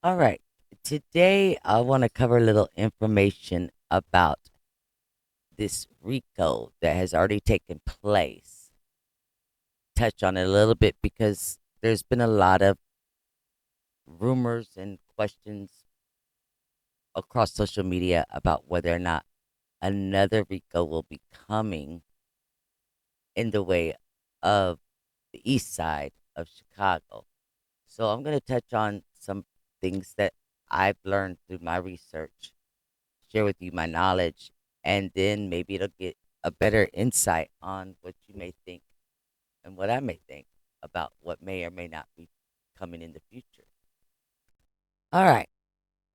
All right. Today, I want to cover a little information about this Rico that has already taken place. Touch on it a little bit because there's been a lot of rumors and questions across social media about whether or not another Rico will be coming in the way of the east side of Chicago. So, I'm going to touch on some things that I've learned through my research, share with you my knowledge, and then maybe it'll get a better insight on what you may think and what I may think about what may or may not be coming in the future. All right.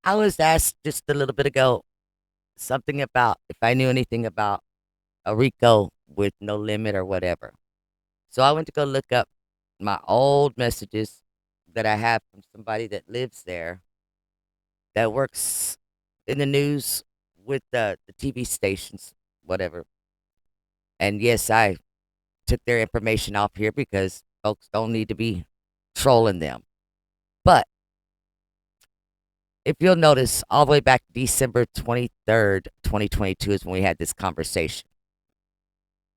I was asked just a little bit ago something about if I knew anything about a Rico with no limit or whatever. So I went to go look up my old messages that I have from somebody that lives there that works in the news with the TV stations, whatever. And yes, I took their information off here because folks don't need to be trolling them. But if you'll notice, all the way back December 23rd, 2022 is when we had this conversation.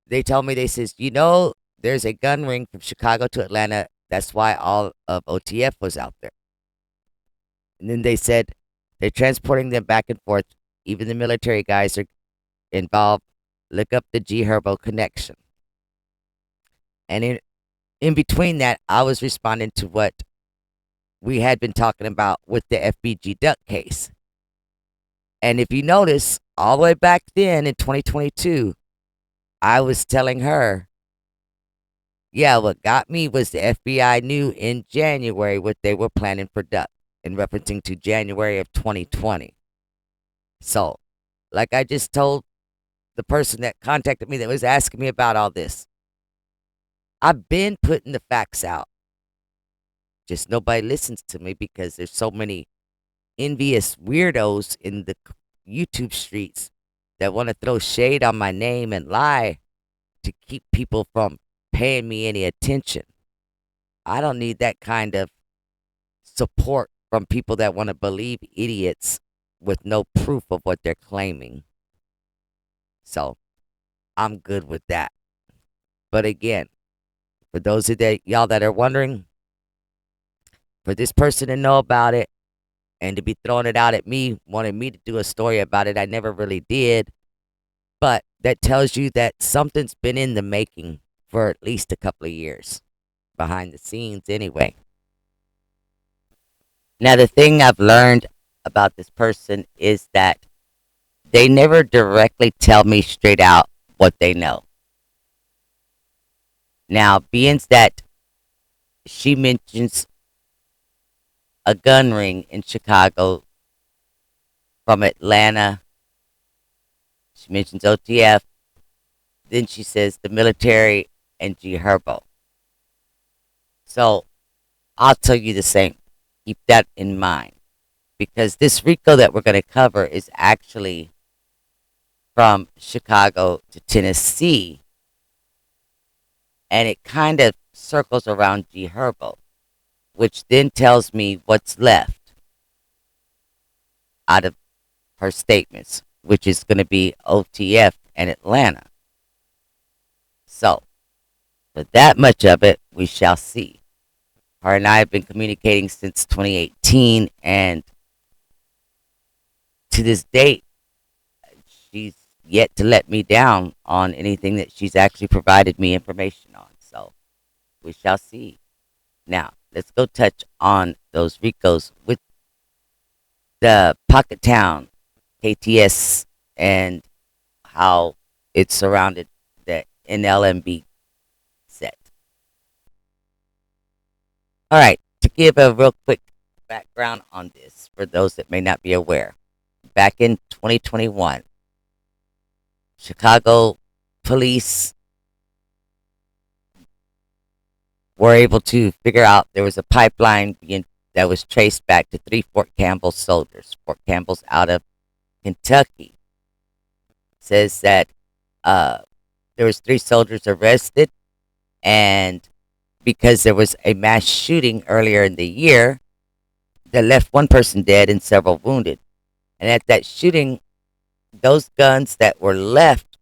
They told me, they says, there's a gun ring from Chicago to Atlanta. That's why all of OTF was out there. And then they said they're transporting them back and forth. Even the military guys are involved. Look up the G Herbo connection. And in between that, I was responding to what we had been talking about with the FBG duck case. And if you notice, all the way back then in 2022, I was telling her, yeah, what got me was the FBI knew in January what they were planning for duck, in referencing to January of 2020. So, like I just told the person that contacted me that was asking me about all this, I've been putting the facts out. Just nobody listens to me because there's so many envious weirdos in the YouTube streets that want to throw shade on my name and lie to keep people from paying me any attention. I don't need that kind of support from people that want to believe idiots with no proof of what they're claiming. So I'm good with that. But again, for those of y'all that are wondering, for this person to know about it and to be throwing it out at me, wanting me to do a story about it, I never really did. But that tells you that something's been in the making for at least a couple of years, behind the scenes anyway. Now, the thing I've learned about this person is that they never directly tell me straight out what they know. Now, being that she mentions a gun ring in Chicago from Atlanta, she mentions OTF, then she says the military and G Herbo. So I'll tell you the same. Keep that in mind. Because this Rico that we're going to cover is actually from Chicago to Tennessee. And it kind of circles around G Herbo, which then tells me what's left out of her statements, which is going to be OTF and Atlanta. So, for that much of it, we shall see. Her and I have been communicating since 2018, and to this date, she's yet to let me down on anything that she's actually provided me information on. So, we shall see. Now, let's go touch on those Ricos with the Pocket Town, KTS, and how it surrounded the NLMB set. All right, to give a real quick background on this for those that may not be aware, back in 2021, Chicago police were able to figure out there was a pipeline that was traced back to three Fort Campbell soldiers. Fort Campbell's out of Kentucky. Says that there was three soldiers arrested, and because there was a mass shooting earlier in the year, that left one person dead and several wounded. And at that shooting, those guns that were left,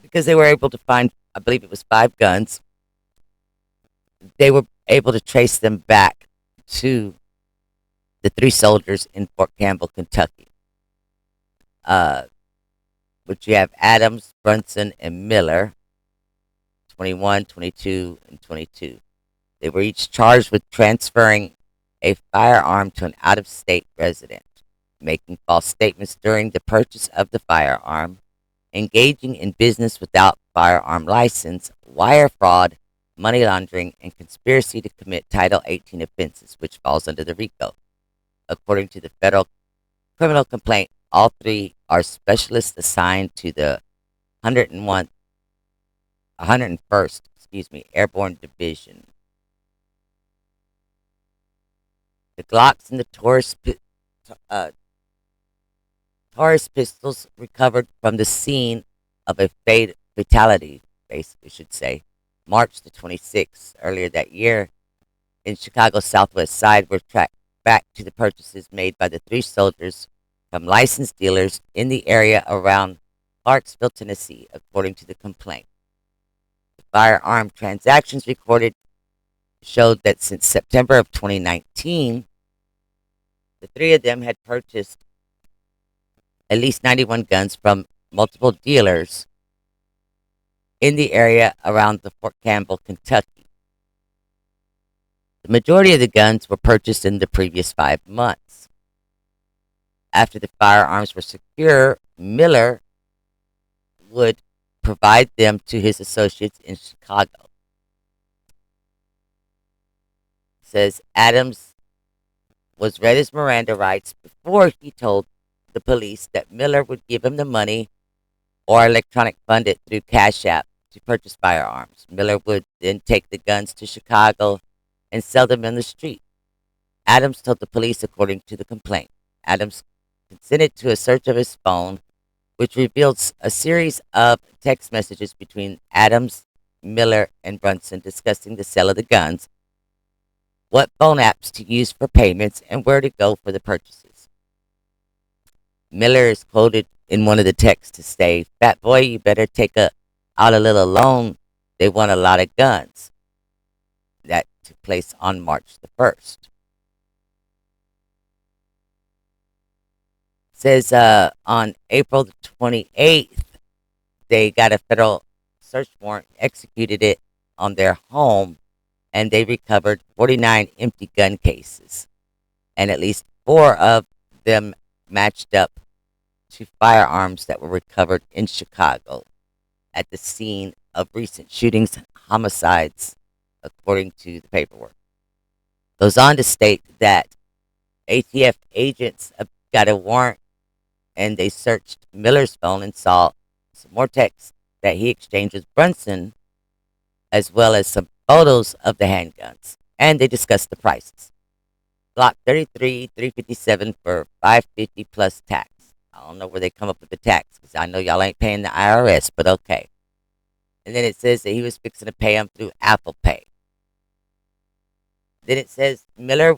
because they were able to find, I believe it was 5 guns, they were able to trace them back to the 3 soldiers in Fort Campbell, Kentucky, uh, which you have Adams, Brunson, and Miller, 21, 22, and 22. They were each charged with transferring a firearm to an out of state resident, making false statements during the purchase of the firearm, engaging in business without firearm license, wire fraud, money laundering, and conspiracy to commit Title 18 offenses, which falls under the Rico. According to the federal criminal complaint, all three are specialists assigned to the 101, 101st, Airborne Division. The Glocks and the uh, Taurus pistols recovered from the scene of a fatality, basically, should say, March the 26th. Earlier that year, in Chicago's southwest side, were tracked back to the purchases made by the 3 soldiers from licensed dealers in the area around Clarksville, Tennessee, according to the complaint. The firearm transactions recorded showed that since September of 2019, the three of them had purchased at least 91 guns from multiple dealers in the area around the Fort Campbell, Kentucky. The majority of the guns were purchased in the previous 5 months. After the firearms were secure, Miller would provide them to his associates in Chicago. It says Adams was read his Miranda rights before he told the police that Miller would give him the money or electronic fund it through Cash App to purchase firearms. Miller would then take the guns to Chicago and sell them in the street. Adams told the police, according to the complaint. Adams consented to a search of his phone, which reveals a series of text messages between Adams, Miller, and Brunson discussing the sale of the guns, what phone apps to use for payments, and where to go for the purchases. Miller is quoted in one of the texts to say, "Fat boy, you better out a little loan. They want a lot of guns." That took place on March the 1st. It says on April the 28th, they got a federal search warrant, executed it on their home, and they recovered 49 empty gun cases. And at least 4 of them matched up to firearms that were recovered in Chicago at the scene of recent shootings and homicides, according to the paperwork. Goes on to state that ATF agents got a warrant and they searched Miller's phone and saw some more texts that he exchanged with Brunson, as well as some photos of the handguns. And they discussed the prices. Glock 33, 357 for 550 plus tax. I don't know where they come up with the tax because I know y'all ain't paying the IRS, but okay. And then it says that he was fixing to pay them through Apple Pay. Then it says Miller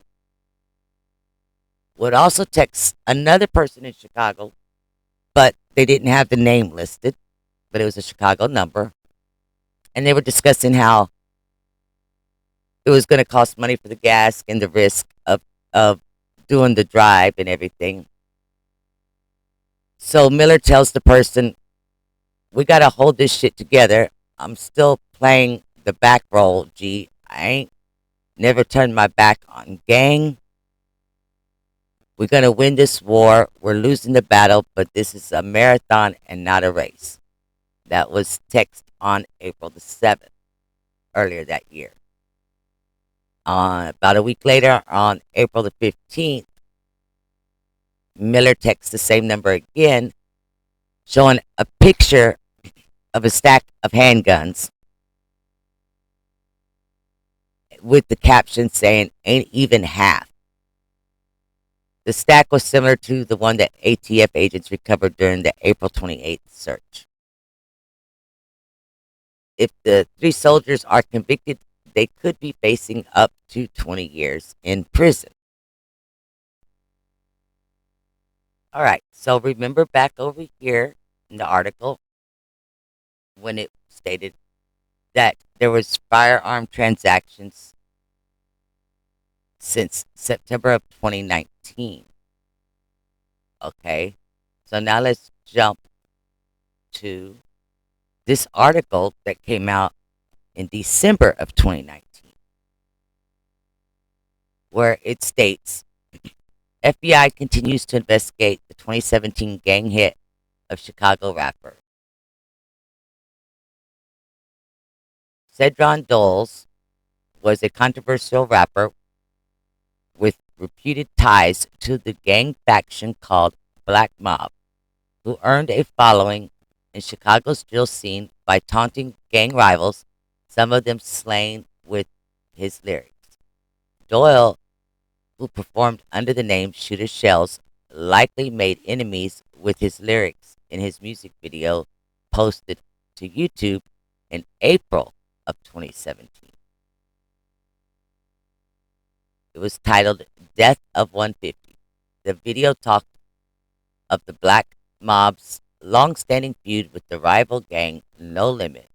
would also text another person in Chicago, but they didn't have the name listed, but it was a Chicago number. And they were discussing how it was going to cost money for the gas and the risk of doing the drive and everything. So Miller tells the person, "We got to hold this shit together. I'm still playing the back role, G. I ain't never turned my back on gang. We're going to win this war. We're losing the battle, but this is a marathon and not a race." That was text on April the 7th, earlier that year. About a week later, on April the 15th, Miller texts the same number again, showing a picture of a stack of handguns with the caption saying, "Ain't even half." The stack was similar to the one that ATF agents recovered during the April 28th search. If the 3 soldiers are convicted, they could be facing up to 20 years in prison. All right. So remember back over here in the article when it stated that there was firearm transactions since September of 2019. Okay. So now let's jump to this article that came out in December of 2019, where it states FBI continues to investigate the 2017 gang hit of Chicago rapper Cedron Doles was a controversial rapper with reputed ties to the gang faction called Black Mob, who earned a following in Chicago's drill scene by taunting gang rivals, some of them slain with his lyrics. Doyle, who performed under the name Shooter Shells, likely made enemies with his lyrics in his music video posted to YouTube in April of 2017. It was titled Death of 150. The video talked of the Black Mob's long-standing feud with the rival gang No Limit,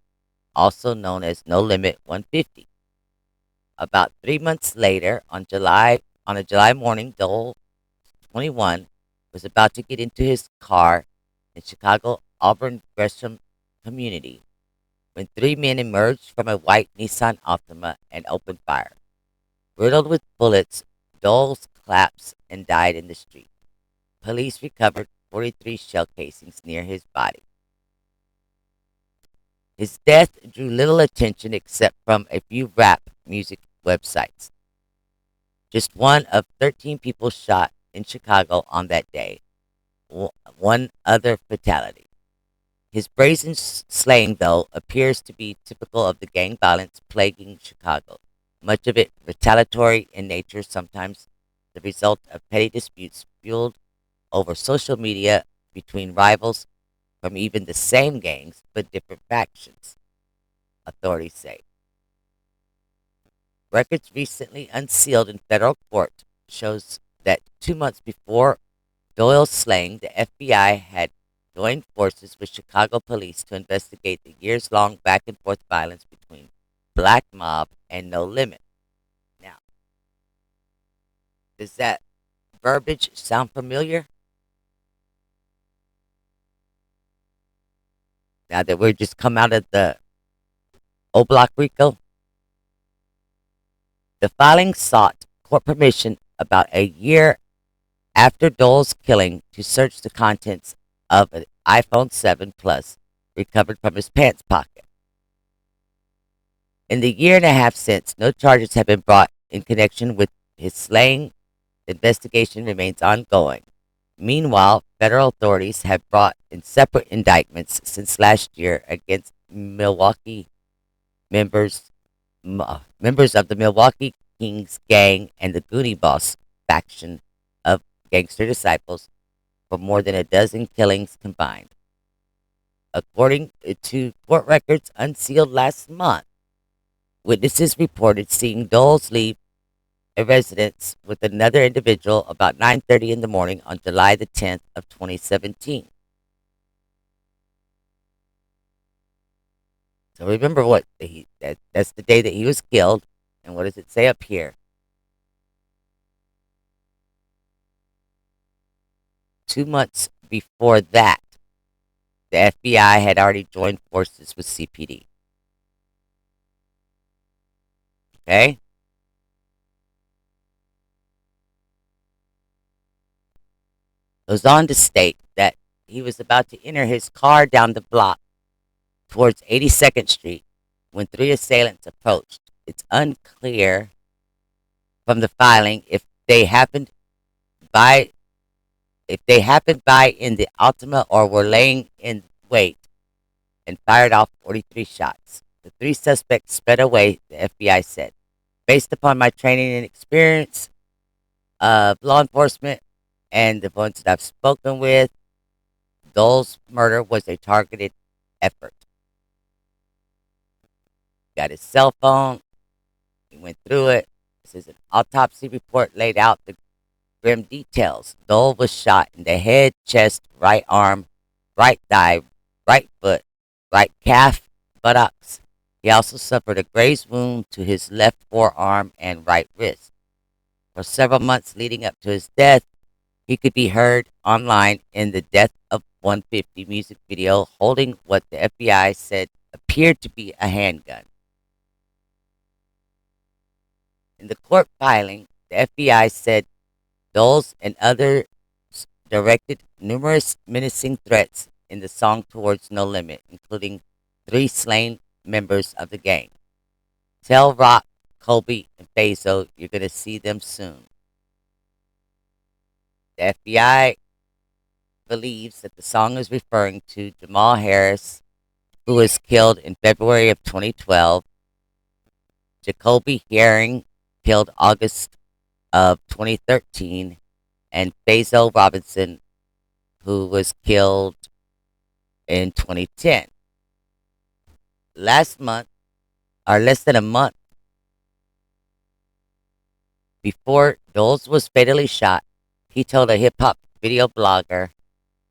also known as No Limit 150. About 3 months later, on a July morning, Dole, 21, was about to get into his car in Chicago Auburn Gresham community when three men emerged from a white Nissan Altima and opened fire. Riddled with bullets, Doles collapsed and died in the street. Police recovered 43 shell casings near his body. His death drew little attention except from a few rap music websites. Just one of 13 people shot in Chicago on that day. One other fatality. His brazen slaying, though, appears to be typical of the gang violence plaguing Chicago, much of it retaliatory in nature, sometimes the result of petty disputes fueled over social media between rivals from even the same gangs but different factions, authorities say. Records recently unsealed in federal court shows that 2 months before Doyle's slaying, the FBI had joined forces with Chicago police to investigate the years-long back-and-forth violence between Black Mob and No Limit. Now, does that verbiage sound familiar? Now that we're just come out of the O Block Rico, the filing sought court permission about a year after Dole's killing to search the contents of an iPhone 7 Plus recovered from his pants pocket. In the year and a half since, no charges have been brought in connection with his slaying. The investigation remains ongoing. Meanwhile, federal authorities have brought in separate indictments since last year against Milwaukee members members of the Milwaukee Kings gang and the Goonie Boss faction of gangster disciples for more than a dozen killings combined. According to court records unsealed last month, witnesses reported seeing Doles leave a residence with another individual about 9:30 in the morning on July the 10th of 2017. So remember that's the day that he was killed. And what does it say up here? 2 months before that, the FBI had already joined forces with CPD. Okay? Goes on to state that he was about to enter his car down the block towards 82nd Street when three assailants approached. It's unclear from the filing by if they happened by in the Altima or were laying in wait and fired off 43 shots. The three suspects sped away, the FBI said. Based upon my training and experience of law enforcement and the ones that I've spoken with, Dole's murder was a targeted effort. Got his cell phone. He went through it. This is an autopsy report laid out Grim details. Dole was shot in the head, chest, right arm, right thigh, right foot, right calf, buttocks. He also suffered a graze wound to his left forearm and right wrist. For several months leading up to his death, he could be heard online in the Death of 150 music video holding what the FBI said appeared to be a handgun. In the court filing, the FBI said Doles and others directed numerous menacing threats in the song towards No Limit, including 3 slain members of the gang. Tell Rock, Colby, and Fazo you're going to see them soon. The FBI believes that the song is referring to Jamal Harris, who was killed in February of 2012, Jacoby Herring, killed August of 2013, and Fazo Robinson, who was killed in 2010. Last month, or less than a month before Doles was fatally shot, he told a hip hop video blogger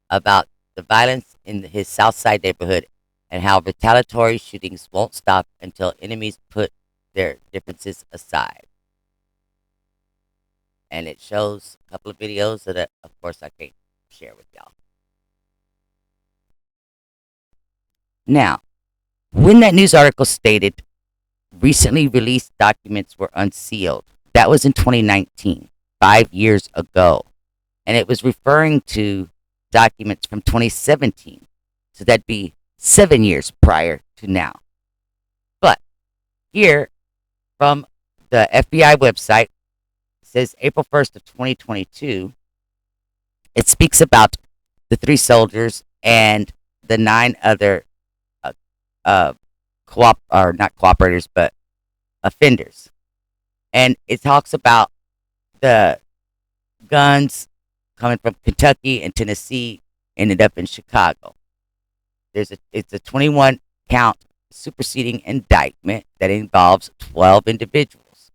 about the violence in his Southside neighborhood and how retaliatory shootings won't stop until enemies put their differences aside. And it shows a couple of videos that, of course, I can't share with y'all. Now, when that news article stated recently released documents were unsealed, that was in 2019, 5 years ago. And it was referring to documents from 2017. So that'd be 7 years prior to now. But here from the FBI website, it says April 1st of 2022, it speaks about the 3 soldiers and the 9 other or not cooperators, but offenders. And it talks about the guns coming from Kentucky and Tennessee ended up in Chicago. It's a 21 count superseding indictment that involves 12 individuals.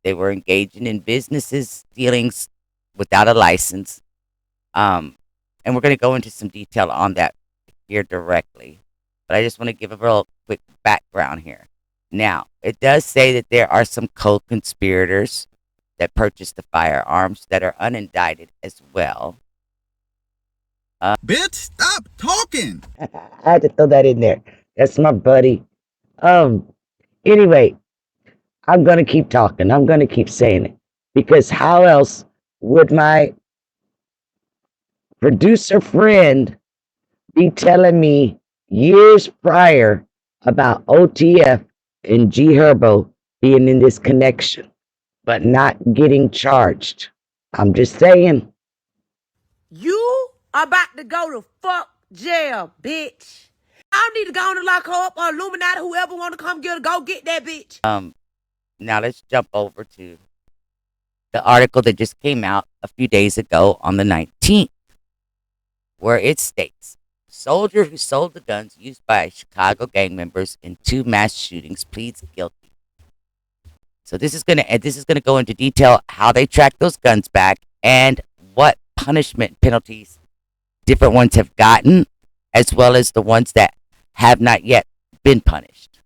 They were engaging in businesses dealings without a license. And we're going to go into some detail on that here directly. But I just want to give a real quick background here. Now, it does say that there are some co-conspirators that purchased the firearms that are unindicted as well. Bitch, stop talking. I had to throw that in there. That's my buddy. Anyway, I'm gonna keep talking. I'm gonna keep saying it because how else would my producer friend be telling me years prior about OTF and G Herbo being in this connection, but not getting charged? I'm just saying. You about to go to fuck jail, bitch. I need to go on and lock her up or Illuminati, whoever want to come get her, go get that bitch. Now let's jump over to the article that just came out a few days ago on the 19th, where it states, soldier who sold the guns used by Chicago gang members in 2 mass shootings pleads guilty. So this is gonna go into detail how they tracked those guns back and what punishment penalties different ones have gotten, as well as the ones that have not yet been punished.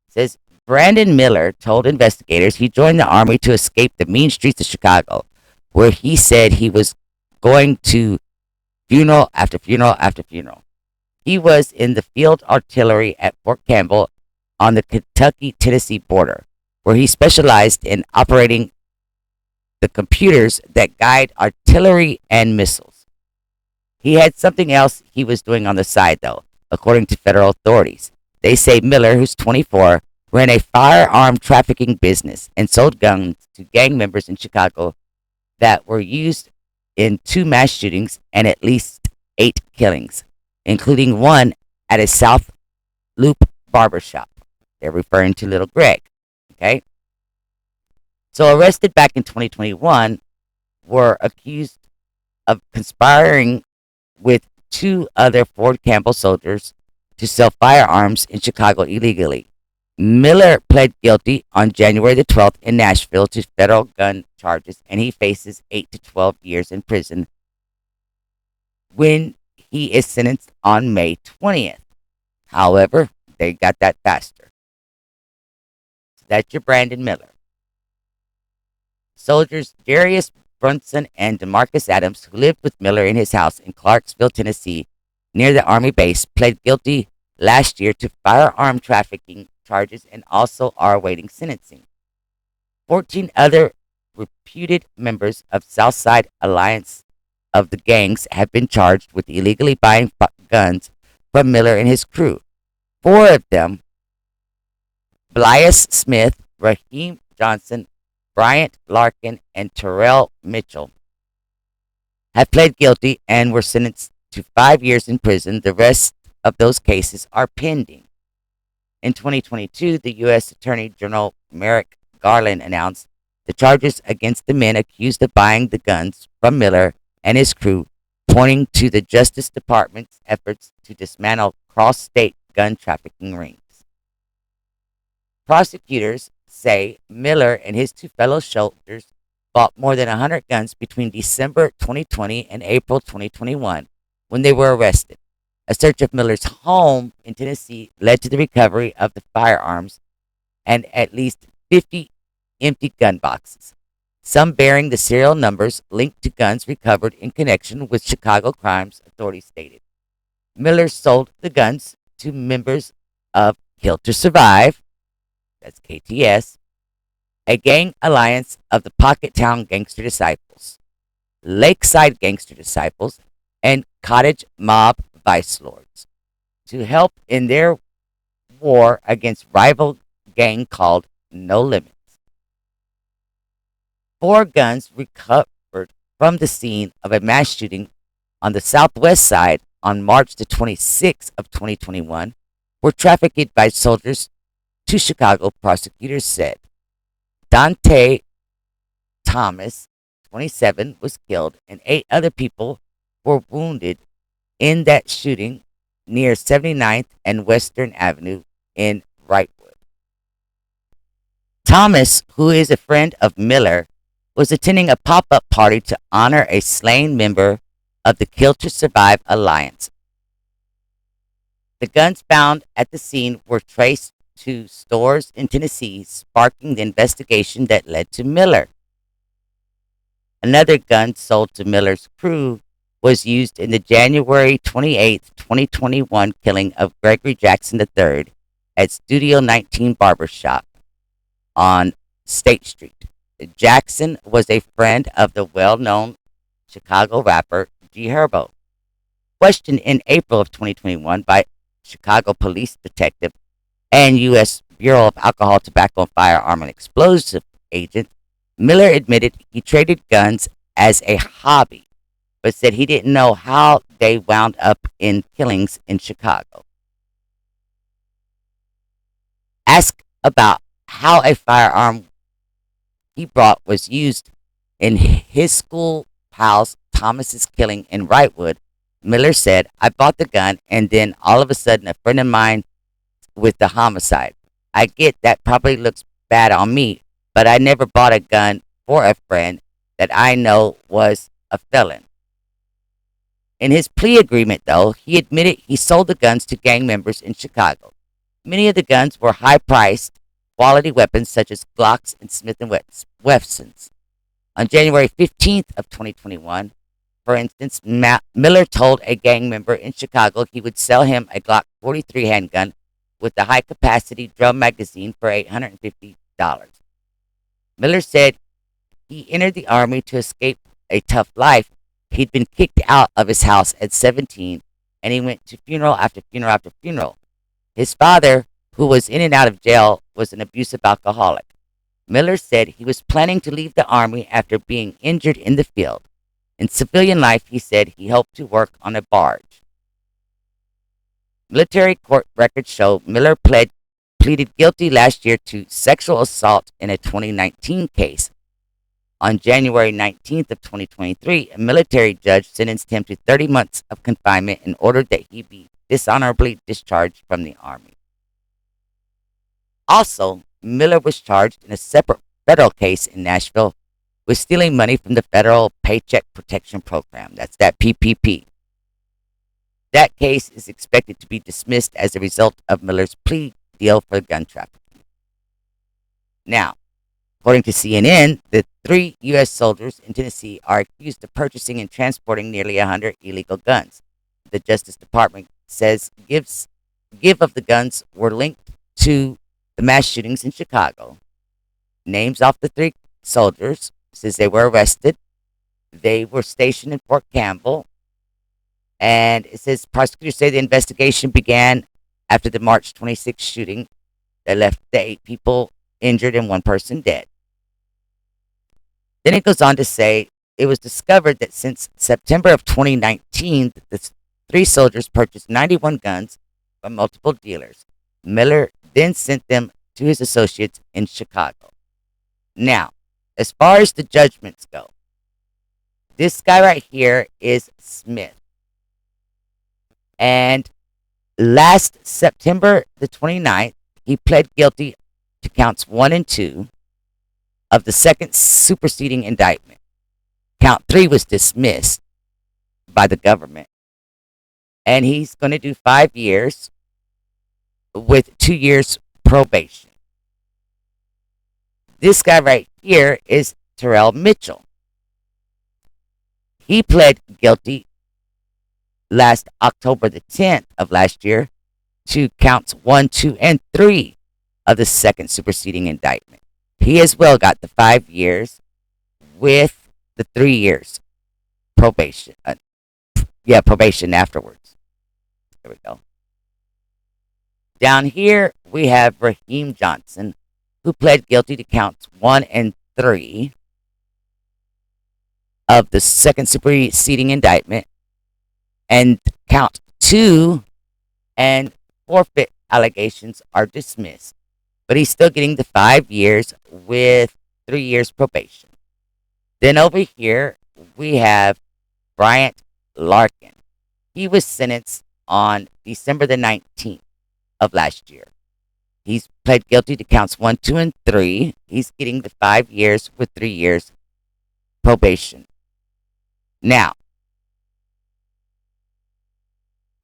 It says Brandon Miller told investigators he joined the army to escape the mean streets of Chicago, where he said he was going to funeral after funeral after funeral. He was in the field artillery at Fort Campbell on the Kentucky-Tennessee border, where he specialized in operating the computers that guide artillery and missiles. He had something else he was doing on the side, though, according to federal authorities. They say Miller, who's 24, ran a firearm trafficking business and sold guns to gang members in Chicago that were used in 2 mass shootings and at least 8 killings, including one at a South Loop barbershop. They're referring to Little Greg. Okay? So arrested back in 2021, were accused of conspiring with 2 other Fort Campbell soldiers to sell firearms in Chicago illegally. Miller pled guilty on January the 12th in Nashville to federal gun charges, and he faces 8 to 12 years in prison when he is sentenced on May 20th. However, they got that faster. So that's your Brandon Miller. Soldiers Darius Brunson and Demarcus Adams, who lived with Miller in his house in Clarksville, Tennessee, near the Army base, pled guilty last year to firearm trafficking charges and also are awaiting sentencing. 14 other reputed members of Southside Alliance of the gangs have been charged with illegally buying guns from Miller and his crew. Four of them, Blias Smith, Raheem Johnson, Bryant Larkin, and Terrell Mitchell, have pled guilty and were sentenced to 5 years in prison. The rest of those cases are pending. In 2022, the U.S. Attorney General Merrick Garland announced the charges against the men accused of buying the guns from Miller and his crew, pointing to the Justice Department's efforts to dismantle cross-state gun trafficking rings. Prosecutors say Miller and his two fellow soldiers bought more than 100 guns between December 2020 and April 2021 when they were arrested. A search of Miller's home in Tennessee led to the recovery of the firearms and at least 50 empty gun boxes, some bearing the serial numbers linked to guns recovered in connection with Chicago crimes, authorities stated. Miller sold the guns to members of Kill to Survive, that's KTS, a gang alliance of the Pockettown Gangster Disciples, Lakeside Gangster Disciples, and Cottage Mob Vice Lords to help in their war against rival gang called No Limits. 4 guns recovered from the scene of a mass shooting on the southwest side on March the 26th of 2021 were trafficked by soldiers to Chicago, prosecutors said. Dante Thomas, 27, was killed and 8 other people were wounded in that shooting near 79th and Western Avenue in Wrightwood. Thomas, who is a friend of Miller, was attending a pop-up party to honor a slain member of the Kill to Survive Alliance. The guns found at the scene were traced to stores in Tennessee, sparking the investigation that led to Miller. Another gun sold to Miller's crew was used in the January 28, 2021 killing of Gregory Jackson III at Studio 19 Barbershop on State Street. Jackson was a friend of the well-known Chicago rapper G Herbo. Questioned in April of 2021 by Chicago police detective and U.S. Bureau of Alcohol, Tobacco, Firearm, and Explosive agent, Miller admitted he traded guns as a hobby, but said he didn't know how they wound up in killings in Chicago. Asked about how a firearm he brought was used in his school pal's Thomas's killing in Wrightwood, Miller said, I bought the gun and then all of a sudden a friend of mine with the homicide. I get that probably looks bad on me, but I never bought a gun for a friend that I know was a felon. In his plea agreement, though, he admitted he sold the guns to gang members in Chicago. Many of the guns were high-priced, quality weapons such as Glocks and Smith & Wessons. On January 15th of 2021, for instance, Miller told a gang member in Chicago he would sell him a Glock 43 handgun with a high-capacity drum magazine for $850. Miller said he entered the Army to escape a tough life. He'd been kicked out of his house at 17, and he went to funeral after funeral after funeral. His father, who was in and out of jail, was an abusive alcoholic. Miller said he was planning to leave the Army after being injured in the field. In civilian life, he said he hoped to work on a barge. Military court records show Miller pleaded guilty last year to sexual assault in a 2019 case. On January 19th of 2023, a military judge sentenced him to 30 months of confinement and ordered that he be dishonorably discharged from the Army. Also, Miller was charged in a separate federal case in Nashville with stealing money from the federal Paycheck Protection Program. That's that PPP. That case is expected to be dismissed as a result of Miller's plea deal for gun trafficking. Now, according to CNN, the 3 U.S. soldiers in Tennessee are accused of purchasing and transporting nearly 100 illegal guns. The Justice Department says give of the guns were linked to the mass shootings in Chicago. Names off the 3 soldiers says they were arrested. They were stationed in Fort Campbell. And it says prosecutors say the investigation began after the March 26th shooting that left the 8 people injured and 1 person dead. Then it goes on to say it was discovered that since September of 2019, the 3 soldiers purchased 91 guns from multiple dealers. Miller then sent them to his associates in Chicago. Now, as far as the judgments go, this guy right here is Smith. And last September the 29th, he pled guilty to counts 1 and 2 of the second superseding indictment. Count 3 was dismissed by the government. And he's going to do 5 years with 2 years probation. This guy right here is Terrell Mitchell. He pled guilty last October the 10th of last year to counts 1, 2, and 3 of the second superseding indictment. He as well got the 5 years with the 3 years probation. Probation afterwards. There we go. Down here, we have Raheem Johnson, who pled guilty to counts 1 and 3 of the second superseding indictment, and count 2 and forfeit allegations are dismissed. But he's still getting the 5 years with 3 years probation. Then over here, we have Bryant Larkin. He was sentenced on December the 19th of last year. He's pled guilty to counts 1, 2, and 3. He's getting the 5 years with 3 years probation. Now,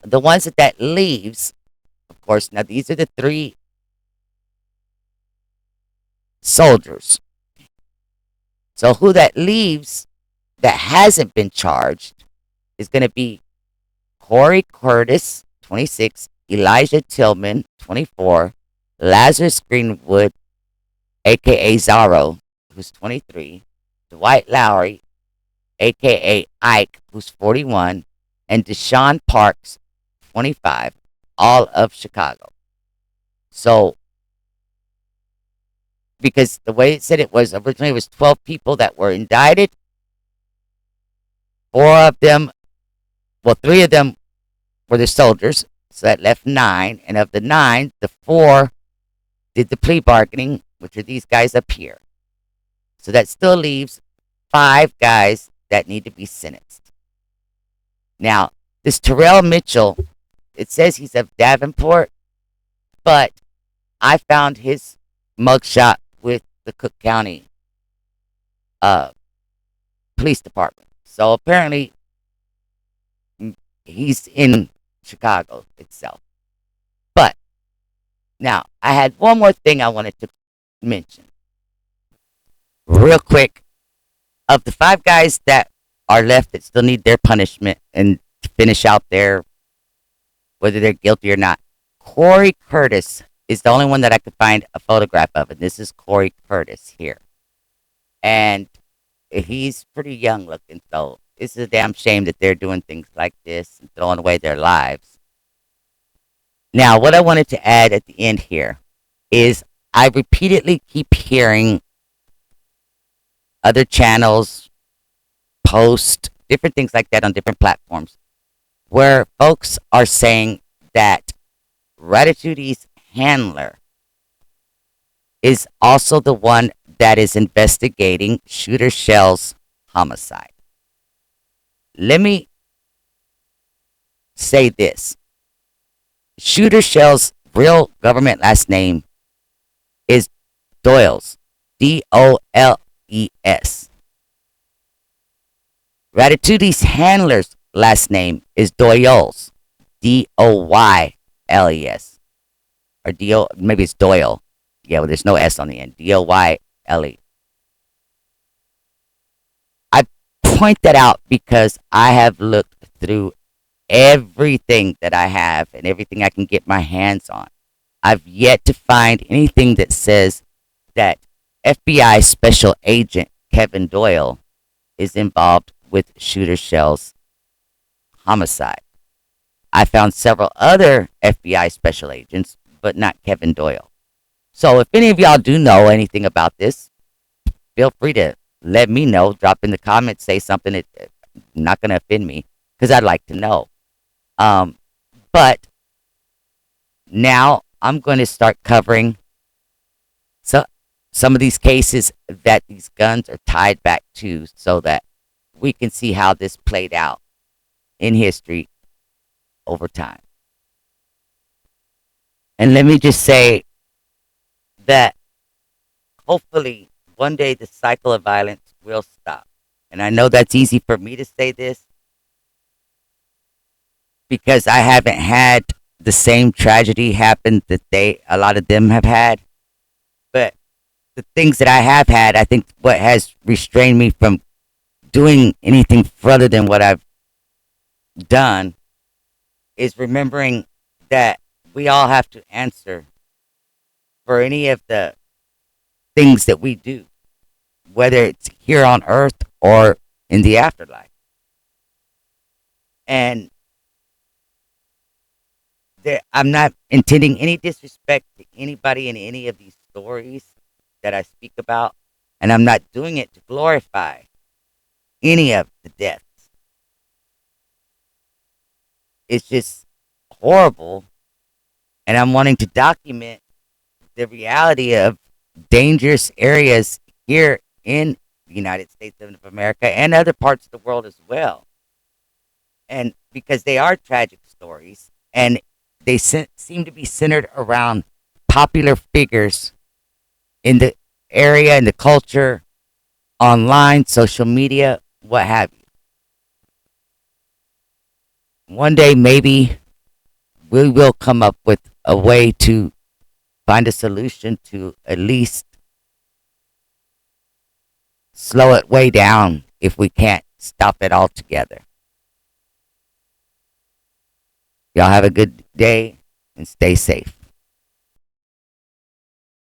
the ones that leaves, of course, now these are the 3 soldiers. So who that leaves that hasn't been charged is going to be Corey Curtis, 26, Elijah Tillman, 24, Lazarus Greenwood, aka Zorro, who's 23, Dwight Lowry, aka Ike, who's 41, and Deshaun Parks, 25, all of Chicago. So, because the way it said it was originally it was 12 people that were indicted. 4 of them, 3 of them were the soldiers, so that left 9. And of the 9, the 4 did the plea bargaining, which are these guys up here. So that still leaves 5 guys that need to be sentenced. Now, this Terrell Mitchell, it says he's of Davenport, but I found his mugshot with the Cook County Police Department. So apparently he's in Chicago itself. But now I had one more thing I wanted to mention real quick. Of the 5 guys that are left that still need their punishment and to finish out their, whether they're guilty or not, Corey Curtis is the only one that I could find a photograph of, and this is Corey Curtis here. And he's pretty young looking, so it's a damn shame that they're doing things like this and throwing away their lives. Now, what I wanted to add at the end here is I repeatedly keep hearing other channels post different things like that on different platforms where folks are saying that Ratatouille's handler is also the one that is investigating Shooter Shell's homicide. Let me say this. Shooter Shell's real government last name Doyles. Doles. Ratatouille's handler's last name is Doyles. Doyles. Or Do, maybe it's Doyle. Yeah, well, there's no S on the end. Doyle. I point that out because I have looked through everything that I have and everything I can get my hands on. I've yet to find anything that says that FBI Special Agent Kevin Doyle is involved with Shooter Shell's homicide. I found several other FBI special agents, but not Kevin Doyle. So if any of y'all do know anything about this, feel free to let me know. Drop in the comments, say something that not going to offend me because I'd like to know. But now I'm going to start covering some of these cases that these guns are tied back to so that we can see how this played out in history over time. And let me just say that hopefully one day the cycle of violence will stop. And I know that's easy for me to say this because I haven't had the same tragedy happen that a lot of them have had. But the things that I have had, I think what has restrained me from doing anything further than what I've done is remembering that we all have to answer for any of the things that we do, whether it's here on earth or in the afterlife. And I'm not intending any disrespect to anybody in any of these stories that I speak about, and I'm not doing it to glorify any of the deaths. It's just horrible, and I'm wanting to document the reality of dangerous areas here in the United States of America and other parts of the world as well. And because they are tragic stories, and they seem to be centered around popular figures in the area, in the culture, online, social media, what have you. One day, maybe we will come up with a way to find a solution to at least slow it way down if we can't stop it altogether. Y'all have a good day and stay safe.